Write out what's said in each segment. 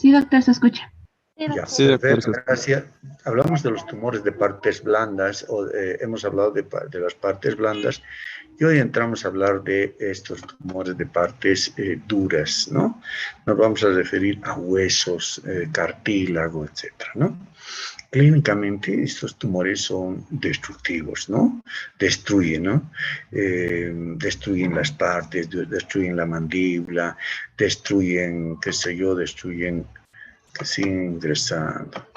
Sí, doctor, se escucha. Ya, Sí, doctor. perfecto, gracias. Hablamos de los tumores de partes blandas, o hemos hablado de las partes blandas, y hoy entramos a hablar de estos tumores de partes duras, ¿no? Nos vamos a referir a huesos, cartílago, etcétera, ¿no? Clínicamente estos tumores son destructivos, ¿no? Destruyen, ¿no? Destruyen las partes, destruyen la mandíbula, destruyen, qué sé yo, destruyen, que siguen ingresando.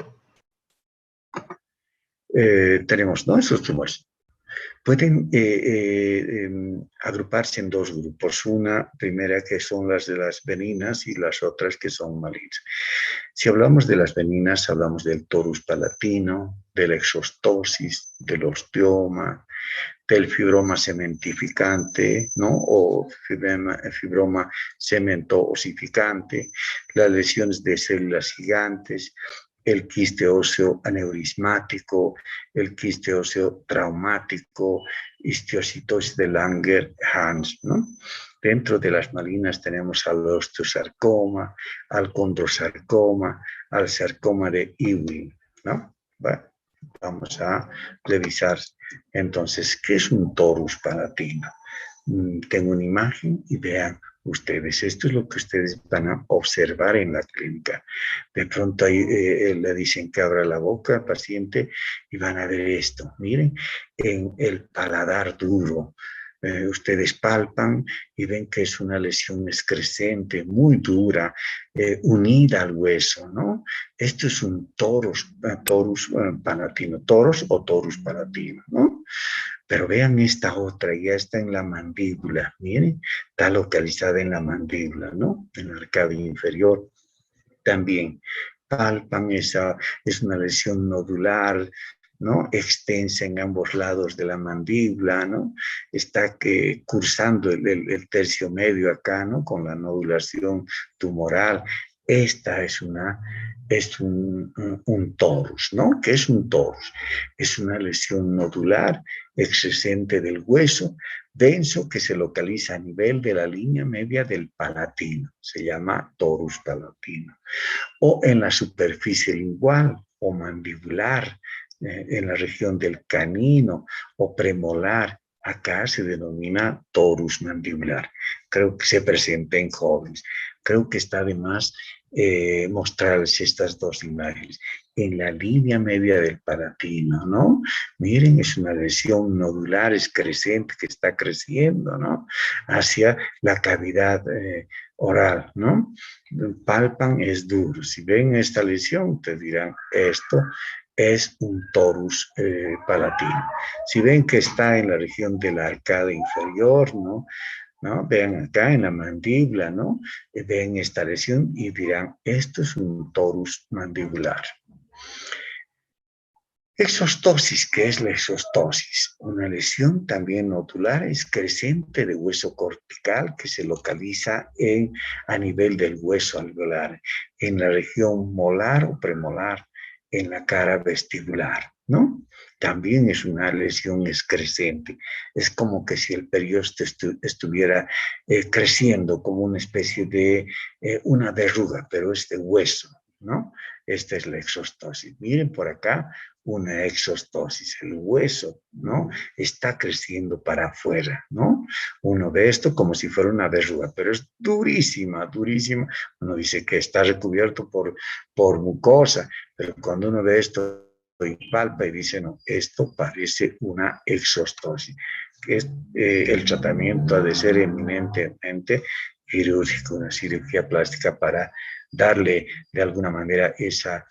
Tenemos, ¿no? Esos tumores. Pueden agruparse en dos grupos. Una primera que son las de las benignas y las otras que son malignas. Si hablamos de las benignas, hablamos del torus palatino, de la exostosis, del osteoma, del fibroma cementificante, ¿no? O fibroma cemento-osificante, las lesiones de células gigantes, el quiste óseo aneurismático, el quiste óseo traumático, histiocitosis de Langerhans, ¿no? Dentro de las malignas tenemos al osteosarcoma, al condrosarcoma, al sarcoma de Ewing, ¿no? Bueno, vamos a revisar entonces, ¿qué es un torus palatino? Tengo una imagen y vean ustedes, esto es lo que ustedes van a observar en la clínica. De pronto ahí, le dicen que abra la boca al paciente y van a ver esto. Miren, en el paladar duro, ustedes palpan y ven que es una lesión excrescente, muy dura, unida al hueso, ¿no? Esto es un torus palatino, toros o torus palatino, ¿no? Pero vean esta otra, ya está en la mandíbula, miren, está localizada en la mandíbula, ¿no? En la arcada inferior también. Palpan, esa es una lesión nodular, ¿no? Extensa en ambos lados de la mandíbula, ¿no? Está cursando el tercio medio acá, ¿no? Con la nodulación tumoral. Esta es un torus, ¿no? ¿Qué es un torus? Es una lesión nodular excrescente del hueso, denso, que se localiza a nivel de la línea media del palatino. Se llama torus palatino. O en la superficie lingual o mandibular, en la región del canino o premolar. Acá se denomina torus mandibular. Creo que se presenta en jóvenes. Creo que está de más mostrarles estas dos imágenes. En la línea media del palatino, ¿no? Miren, es una lesión nodular excrescente que está creciendo, ¿no? Hacia la cavidad oral, ¿no? Palpan, es duro. Si ven esta lesión, te dirán, esto es un torus palatino. Si ven que está en la región de la arcada inferior, ¿no? ¿No? Vean acá en la mandíbula, ¿no? Ven esta lesión y dirán, esto es un torus mandibular. Exostosis, ¿qué es la exostosis? Una lesión también nodular excrescente de hueso cortical que se localiza a nivel del hueso alveolar, en la región molar o premolar, en la cara vestibular, ¿no? También es una lesión excrescente. Es como que si el periosto estuviera creciendo como una especie de una verruga, pero es de hueso, ¿no? Esta es la exostosis. Miren por acá una exostosis. El hueso, ¿no? Está creciendo para afuera, ¿no? Uno ve esto como si fuera una verruga, pero es durísima, durísima. Uno dice que está recubierto por mucosa, pero cuando uno ve esto y palpa y dice, no, esto parece una exostosis. Que es, el tratamiento ha de ser eminentemente quirúrgico, una cirugía plástica para darle de alguna manera esa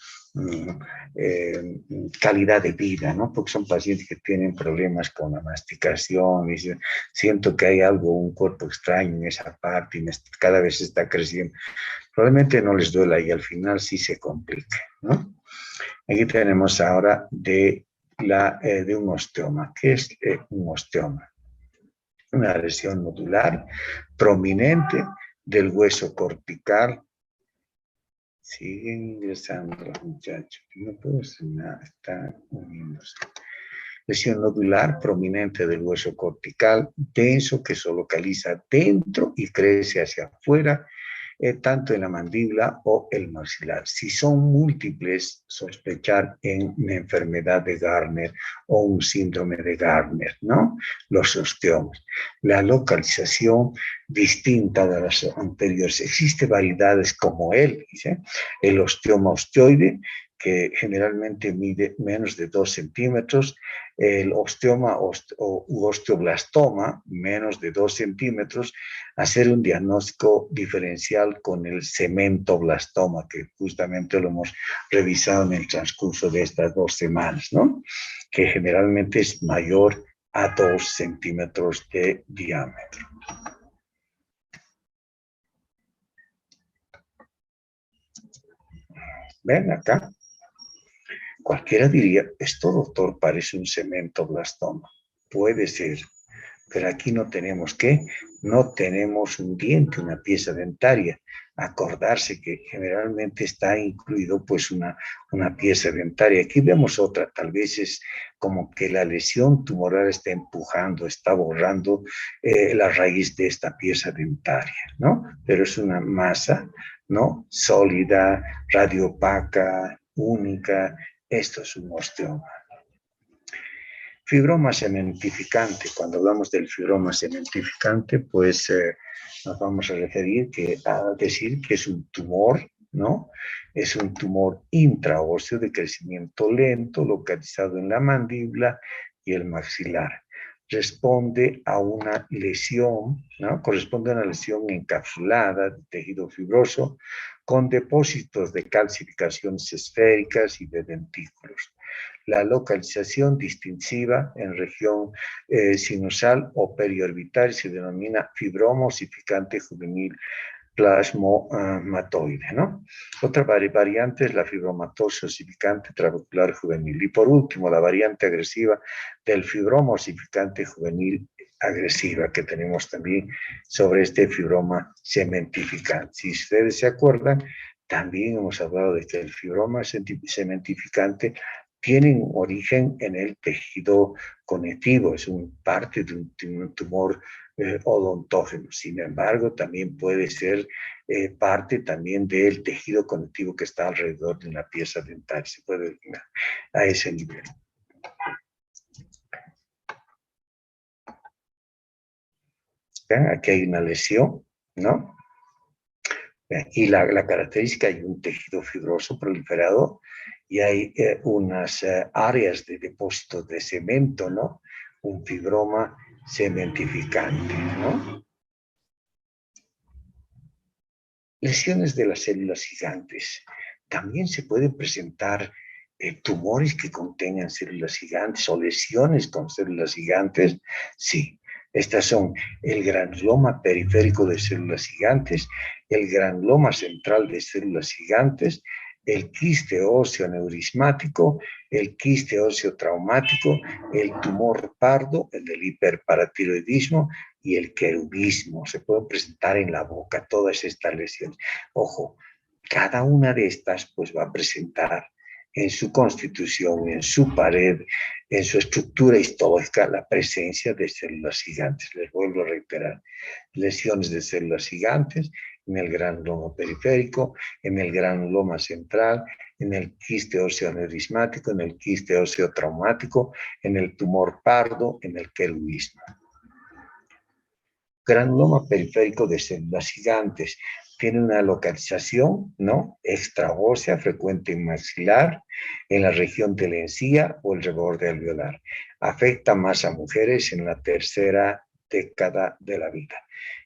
calidad de vida, ¿no? Porque son pacientes que tienen problemas con la masticación, y siento que hay algo, un cuerpo extraño en esa parte y cada vez está creciendo. Probablemente no les duela y al final sí se complica, ¿no? Aquí tenemos ahora de un osteoma. ¿Qué es un osteoma? Una lesión nodular prominente del hueso cortical. Siguen ingresando los muchachos. No puedo hacer nada, están uniéndose. Lesión nodular prominente del hueso cortical, denso, que se localiza dentro y crece hacia afuera tanto en la mandíbula o el maxilar. Si son múltiples, sospechar en una enfermedad de Gardner o un síndrome de Gardner, ¿no? Los osteomas. La localización distinta de las anteriores. Existen variedades como dice, el osteoma osteoide, que generalmente mide menos de 2 centímetros, el osteoma u osteoblastoma, menos de 2 centímetros, hacer un diagnóstico diferencial con el cementoblastoma, que justamente lo hemos revisado en el transcurso de estas 2 semanas, ¿no? Que generalmente es mayor a 2 centímetros de diámetro. ¿Ven acá? Cualquiera diría, esto, doctor, parece un cementoblastoma. Puede ser, pero aquí no tenemos no tenemos un diente, una pieza dentaria. Acordarse que generalmente está incluido pues una pieza dentaria. Aquí vemos otra, tal vez es como que la lesión tumoral está empujando, está borrando la raíz de esta pieza dentaria, ¿no? Pero es una masa, ¿no? Sólida, radiopaca, única. Esto es un osteoma. Fibroma cementificante. Cuando hablamos del fibroma cementificante, pues nos vamos a referir a decir que es un tumor, ¿no? Es un tumor intraóseo de crecimiento lento, localizado en la mandíbula y el maxilar. Responde a una lesión, ¿no? Corresponde a una lesión encapsulada de tejido fibroso con depósitos de calcificaciones esféricas y de dentículos. La localización distintiva en región sinusal o periorbital se denomina fibroma osificante juvenil plasmomatoide, ¿no? Otra variante es la fibromatosis osificante trabecular juvenil. Y por último, la variante agresiva del fibroma osificante juvenil agresiva que tenemos también sobre este fibroma cementificante. Si ustedes se acuerdan, también hemos hablado de que el fibroma cementificante tiene un origen en el tejido conectivo, es parte de un tumor odontógeno. Sin embargo, también puede ser parte también del tejido conectivo que está alrededor de una pieza dental. Se puede ver a ese nivel. ¿Ven? Aquí hay una lesión, ¿no? Y la característica, hay un tejido fibroso proliferado y hay unas áreas de depósito de cemento, ¿no? Un fibroma cementificante, ¿no? Lesiones de las células gigantes. También se pueden presentar tumores que contengan células gigantes o lesiones con células gigantes. Sí, estas son el granuloma periférico de células gigantes, el granuloma central de células gigantes, el quiste óseo aneurismático, el quiste óseo traumático, el tumor pardo, el del hiperparatiroidismo y el querubismo. Se pueden presentar en la boca todas estas lesiones. Ojo, cada una de estas pues va a presentar en su constitución, en su pared, en su estructura histológica, la presencia de células gigantes. Les vuelvo a reiterar, lesiones de células gigantes en el granuloma periférico, en el granuloma central, en el quiste óseo aneurismático, en el quiste óseo traumático, en el tumor pardo, en el querubismo. Granuloma periférico de células gigantes. Tiene una localización, ¿no? Extraósea, frecuente en maxilar, en la región de la encía o el reborde alveolar. Afecta más a mujeres en la tercera década de la vida.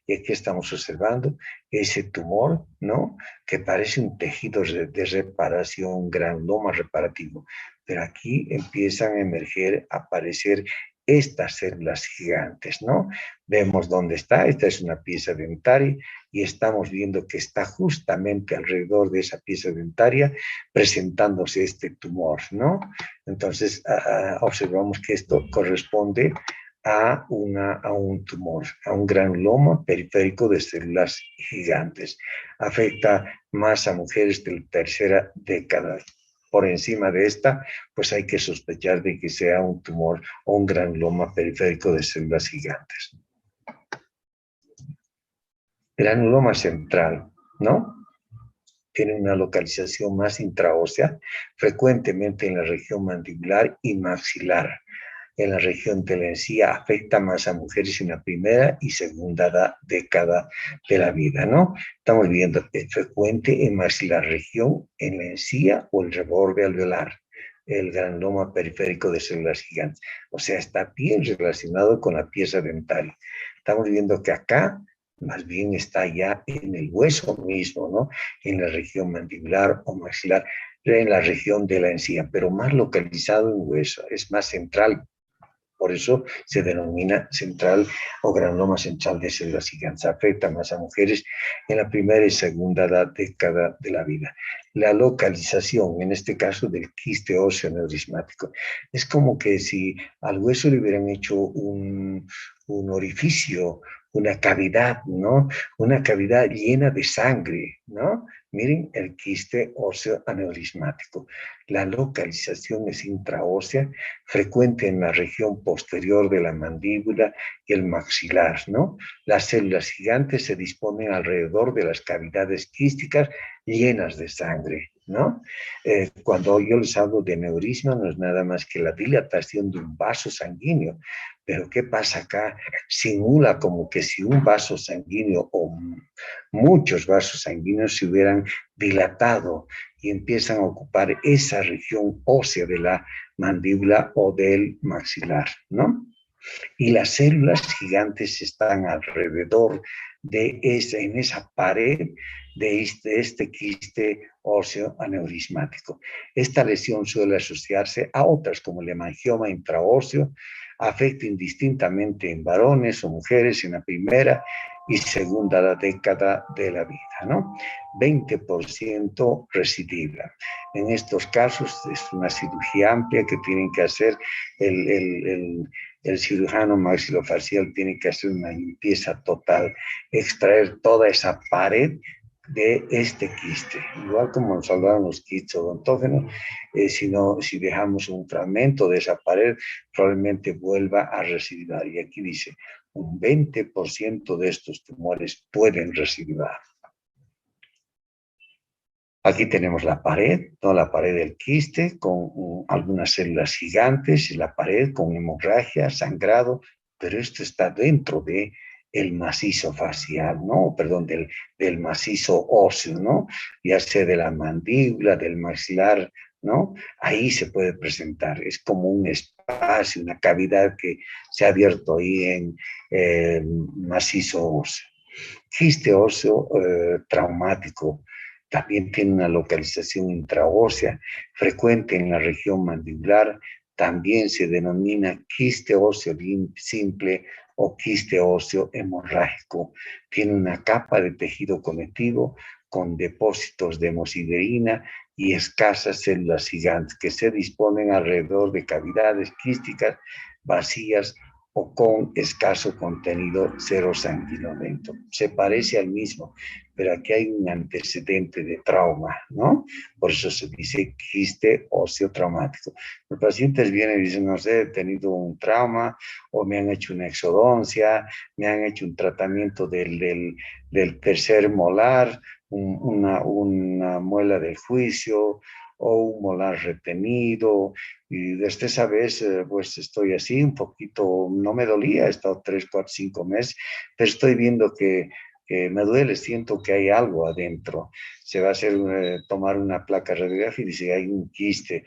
Y aquí estamos observando ese tumor, ¿no? Que parece un tejido de reparación, un granuloma reparativo. Pero aquí empiezan a emerger, a aparecer estas células gigantes, ¿no? Vemos dónde está, esta es una pieza dentaria y estamos viendo que está justamente alrededor de esa pieza dentaria presentándose este tumor, ¿no? Entonces, observamos que esto corresponde a un tumor, a un granuloma periférico de células gigantes. Afecta más a mujeres de la tercera década. Por encima de esta, pues hay que sospechar de que sea un tumor o un granuloma periférico de células gigantes. Granuloma central. ¿no? Tiene una localización más intraósea, frecuentemente en la región mandibular y maxilar. En la región de la encía afecta más a mujeres en la primera y segunda década de la vida, ¿no? Estamos viendo que es frecuente en más la región en la encía o el reborde alveolar, el granuloma periférico de células gigantes. O sea, está bien relacionado con la pieza dentaria. Estamos viendo que acá más bien está ya en el hueso mismo, ¿no? En la región mandibular o maxilar, en la región de la encía, pero más localizado en hueso, es más central. Por eso se denomina central o granuloma central de células gigantes. Afecta más a mujeres en la primera y segunda década de la vida. La localización, en este caso, del quiste óseo neurismático, es como que si al hueso le hubieran hecho un orificio, una cavidad, ¿no? Una cavidad llena de sangre, ¿no? Miren el quiste óseo aneurismático. La localización es intraósea, frecuente en la región posterior de la mandíbula y el maxilar, ¿no? Las células gigantes se disponen alrededor de las cavidades quísticas llenas de sangre, ¿no? Cuando yo les hablo de aneurisma, no es nada más que la dilatación de un vaso sanguíneo. Pero ¿qué pasa acá? Simula como que si un vaso sanguíneo o muchos vasos sanguíneos se hubieran dilatado y empiezan a ocupar esa región ósea de la mandíbula o del maxilar, ¿no? Y las células gigantes están alrededor en esa pared de este quiste óseo aneurismático. Esta lesión suele asociarse a otras como el hemangioma intraóseo, afecta indistintamente en varones o mujeres en la primera y segunda década de la vida, ¿no? 20% recidiva. En estos casos es una cirugía amplia que tienen que hacer el cirujano maxilofacial tiene que hacer una limpieza total, extraer toda esa pared de este quiste. Igual como nos hablaron los quistes odontógenos, si dejamos un fragmento de esa pared, probablemente vuelva a recidivar. Y aquí dice, un 20% de estos tumores pueden recidivar. Aquí tenemos la pared, ¿no? La pared del quiste con algunas células gigantes y la pared con hemorragia, sangrado, pero esto está dentro de el macizo facial, ¿no? Perdón, del macizo óseo, ¿no? Ya sea de la mandíbula, del maxilar, ¿no? Ahí se puede presentar, es como un espacio, una cavidad que se ha abierto ahí en el macizo óseo. Quiste óseo traumático también tiene una localización intraósea frecuente en la región mandibular. También se denomina quiste óseo simple o quiste óseo hemorrágico. Tiene una capa de tejido conectivo con depósitos de hemosiderina y escasas células gigantes que se disponen alrededor de cavidades quísticas vacías o con escaso contenido serosanguinolento. Se parece al mismo, pero aquí hay un antecedente de trauma, ¿no? Por eso se dice quiste óseo traumático. Los pacientes vienen y dicen, no sé, he tenido un trauma o me han hecho una exodoncia, me han hecho un tratamiento del tercer molar, una muela del juicio o un molar retenido, y desde esa vez, pues estoy así, un poquito, no me dolía, he estado 3, 4, 5 meses, pero estoy viendo que me duele, siento que hay algo adentro. Se va a hacer, tomar una placa radiográfica y dice, hay un quiste.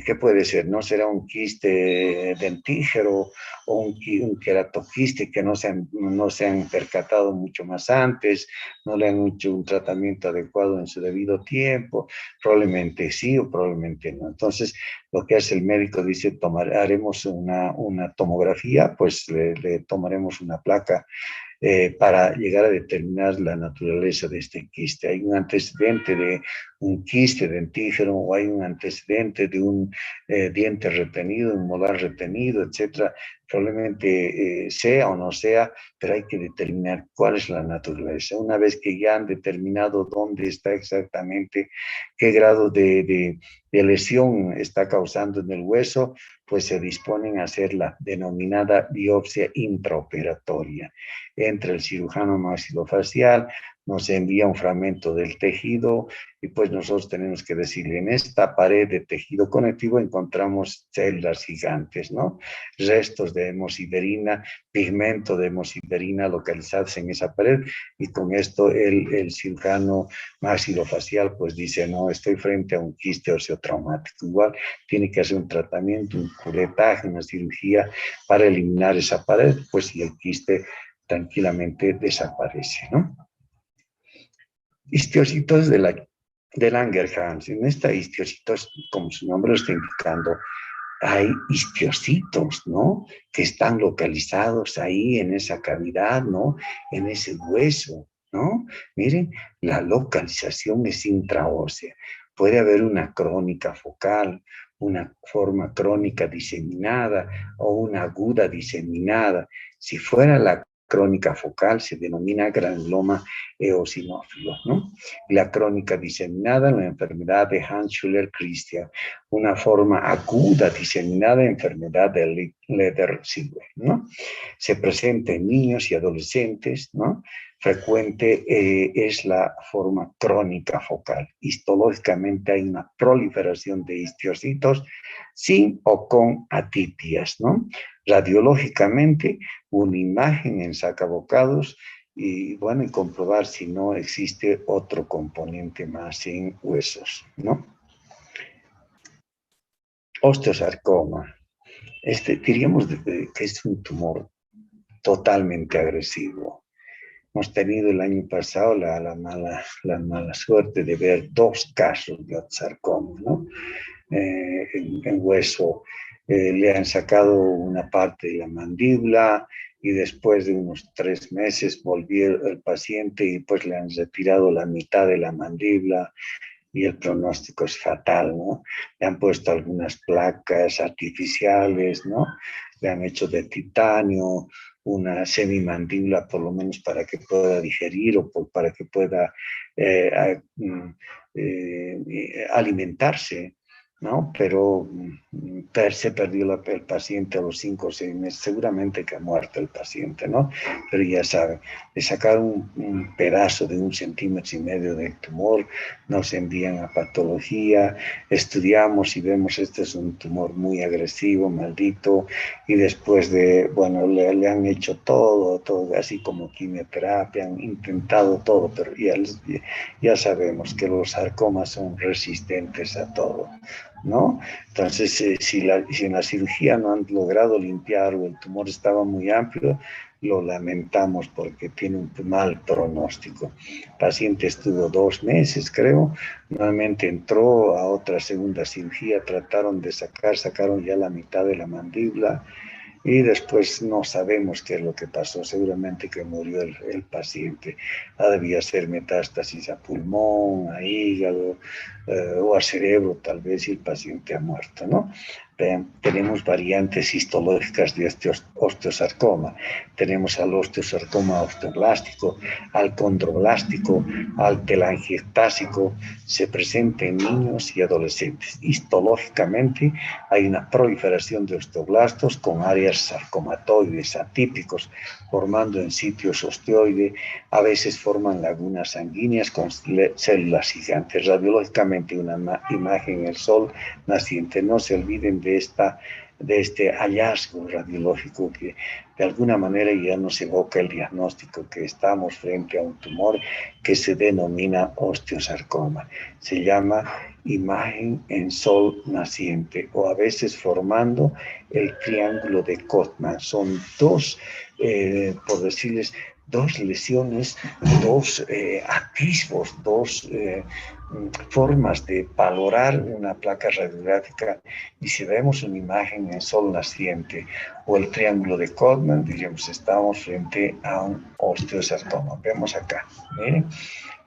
¿Qué puede ser? ¿No será un quiste dentígero o un queratoquiste que no se han percatado mucho más antes, no le han hecho un tratamiento adecuado en su debido tiempo? Probablemente sí o probablemente no. Entonces, lo que hace el médico dice, haremos una tomografía, pues le tomaremos una placa para llegar a determinar la naturaleza de este quiste. Hay un antecedente de un quiste dentígeno o hay un antecedente de un diente retenido, un molar retenido, etcétera. Probablemente sea o no sea, pero hay que determinar cuál es la naturaleza. Una vez que ya han determinado dónde está exactamente, qué grado de lesión está causando en el hueso, pues se disponen a hacer la denominada biopsia intraoperatoria. Entra el cirujano maxilofacial, nos envía un fragmento del tejido y pues nosotros tenemos que decirle, en esta pared de tejido conectivo encontramos células gigantes, ¿no? Restos de hemosiderina, pigmento de hemosiderina localizados en esa pared, y con esto el cirujano maxilofacial pues dice, no, estoy frente a un quiste osteotraumático. Igual tiene que hacer un tratamiento, un curetaje, una cirugía para eliminar esa pared, pues y el quiste tranquilamente desaparece, ¿no? Histiocitos de Langerhans. En esta histiocitos, como su nombre lo está indicando, hay histiocitos, ¿no? Que están localizados ahí en esa cavidad, ¿no? En ese hueso, ¿no? Miren, la localización es intraósea. Puede haber una crónica focal, una forma crónica diseminada o una aguda diseminada. Si fuera la crónica focal, se denomina granuloma eosinófilo, ¿no? La crónica diseminada, la enfermedad de Hans-Schüller-Christian, una forma aguda diseminada, enfermedad de Leder-Silver, ¿no? Se presenta en niños y adolescentes, ¿no? Frecuente es la forma crónica focal. Histológicamente hay una proliferación de histiocitos sin o con atipias, ¿no? Radiológicamente, una imagen en sacabocados y, bueno, y comprobar si no existe otro componente más en huesos, ¿no? Osteosarcoma. Diríamos que es un tumor totalmente agresivo. Hemos tenido el año pasado la mala suerte de ver 2 casos de osteosarcoma, ¿no? En hueso. Le han sacado una parte de la mandíbula y después de unos 3 meses volvió el paciente y pues le han retirado la mitad de la mandíbula y el pronóstico es fatal, ¿no? Le han puesto algunas placas artificiales, ¿no? Le han hecho de titanio, una semimandíbula por lo menos para que pueda digerir o para que pueda alimentarse, ¿no? Pero se perdió el paciente a los 5 o 6 meses, seguramente que ha muerto el paciente, ¿no? Pero ya saben, le sacaron un pedazo de 1,5 centímetros de tumor, nos envían a patología, estudiamos y vemos este es un tumor muy agresivo, maldito, y después de, bueno, le han hecho todo, así como quimioterapia, han intentado todo, pero ya sabemos que los sarcomas son resistentes a todo, ¿no? Entonces, si en la cirugía no han logrado limpiar o el tumor estaba muy amplio, lo lamentamos porque tiene un mal pronóstico. El paciente estuvo 2 meses, creo, nuevamente entró a otra segunda cirugía, trataron de sacaron ya la mitad de la mandíbula, y después no sabemos qué es lo que pasó, seguramente que murió el paciente. Debía ser metástasis a pulmón, a hígado o a cerebro, tal vez, y el paciente ha muerto, ¿no? Tenemos variantes histológicas de osteosarcoma. Tenemos al osteosarcoma osteoblástico, al condroblástico, al telangiectásico. Se presenta en niños y adolescentes. Histológicamente hay una proliferación de osteoblastos con áreas sarcomatoides atípicos, formando en sitios osteoide. A veces forman lagunas sanguíneas con células gigantes. Radiológicamente una imagen en el sol naciente. No se olviden de este hallazgo radiológico que de alguna manera ya nos evoca el diagnóstico que estamos frente a un tumor que se denomina osteosarcoma. Se llama imagen en sol naciente o a veces formando el triángulo de Kottmann. Son 2, por decirles, 2 lesiones, 2 atisbos, 2 formas de valorar una placa radiográfica, y si vemos una imagen en sol naciente o el triángulo de Kottmann, diríamos, estamos frente a un osteosarcoma. Vemos acá, miren,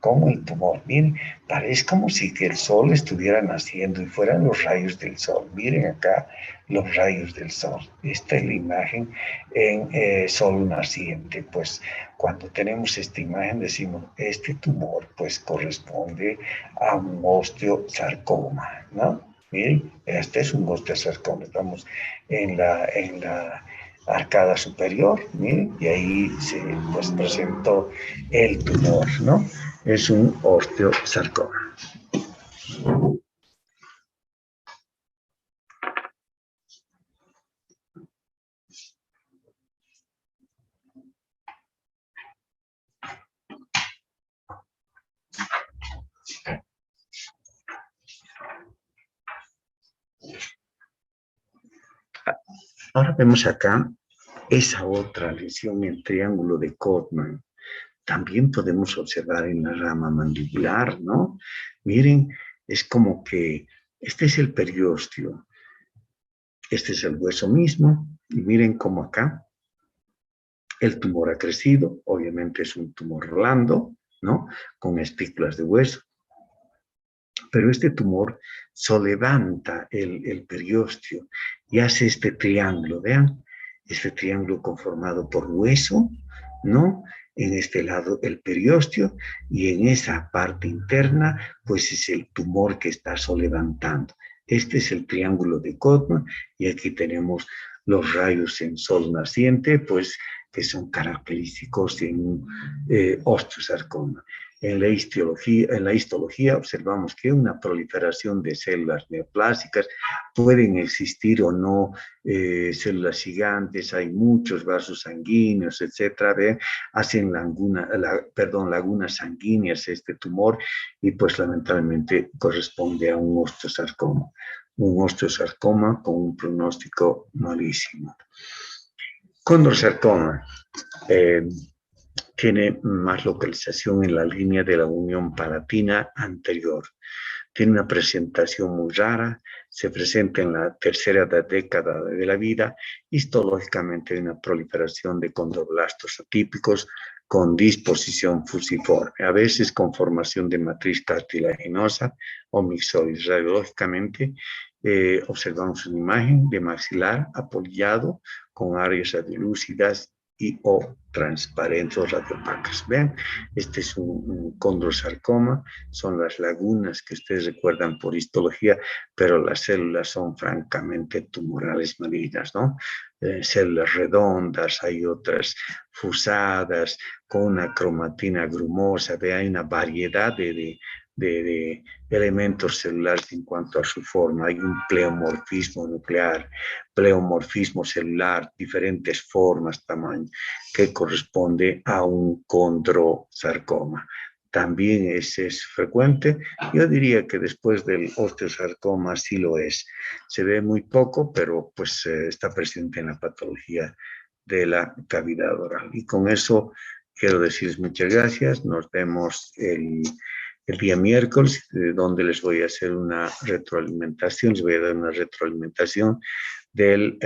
como el tumor, miren, parece como si que el sol estuviera naciendo y fueran los rayos del sol. Miren acá los rayos del sol. Esta es la imagen en sol naciente. Pues cuando tenemos esta imagen decimos, este tumor pues corresponde a un osteosarcoma, ¿no? Miren, este es un osteosarcoma. Estamos en la arcada superior, miren, y ahí se pues, presentó el tumor, ¿no? Es un osteosarcoma. Ahora vemos acá esa otra lesión, el triángulo de Codman. También podemos observar en la rama mandibular, ¿no? Miren, es como que este es el periósteo, este es el hueso mismo, y miren cómo acá el tumor ha crecido, obviamente es un tumor blando, ¿no? Con espículas de hueso, pero este tumor levanta el periósteo y hace este triángulo, vean, este triángulo conformado por hueso, ¿no? En este lado el periósteo y en esa parte interna, pues es el tumor que está levantando. Este es el triángulo de Codman y aquí tenemos los rayos en sol naciente, pues que son característicos de un osteosarcoma. En la histología observamos que una proliferación de células neoplásicas, pueden existir o no células gigantes, hay muchos vasos sanguíneos, etcétera, hacen lagunas sanguíneas este tumor y pues lamentablemente corresponde a un osteosarcoma con un pronóstico malísimo. Condrosarcoma. Tiene más localización en la línea de la unión palatina anterior. Tiene una presentación muy rara, se presenta en la tercera década de la vida, histológicamente hay una proliferación de condroblastos atípicos con disposición fusiforme, a veces con formación de matriz cartilaginosa o mixoide. Radiológicamente observamos una imagen de maxilar apoyado con áreas radiolúcidas y o transparentes o radiopacas. Vean, este es un condrosarcoma, son las lagunas que ustedes recuerdan por histología, pero las células son francamente tumorales malignas, ¿no? Células redondas, hay otras fusadas, con una cromatina grumosa, hay una variedad de elementos celulares en cuanto a su forma. Hay un pleomorfismo nuclear, pleomorfismo celular, diferentes formas, tamaño, que corresponde a un condrosarcoma. También es frecuente. Yo diría que después del osteosarcoma sí lo es. Se ve muy poco, pero pues está presente en la patología de la cavidad oral. Y con eso quiero decirles muchas gracias. Nos vemos el día miércoles, donde les voy a hacer una retroalimentación, les voy a dar una retroalimentación del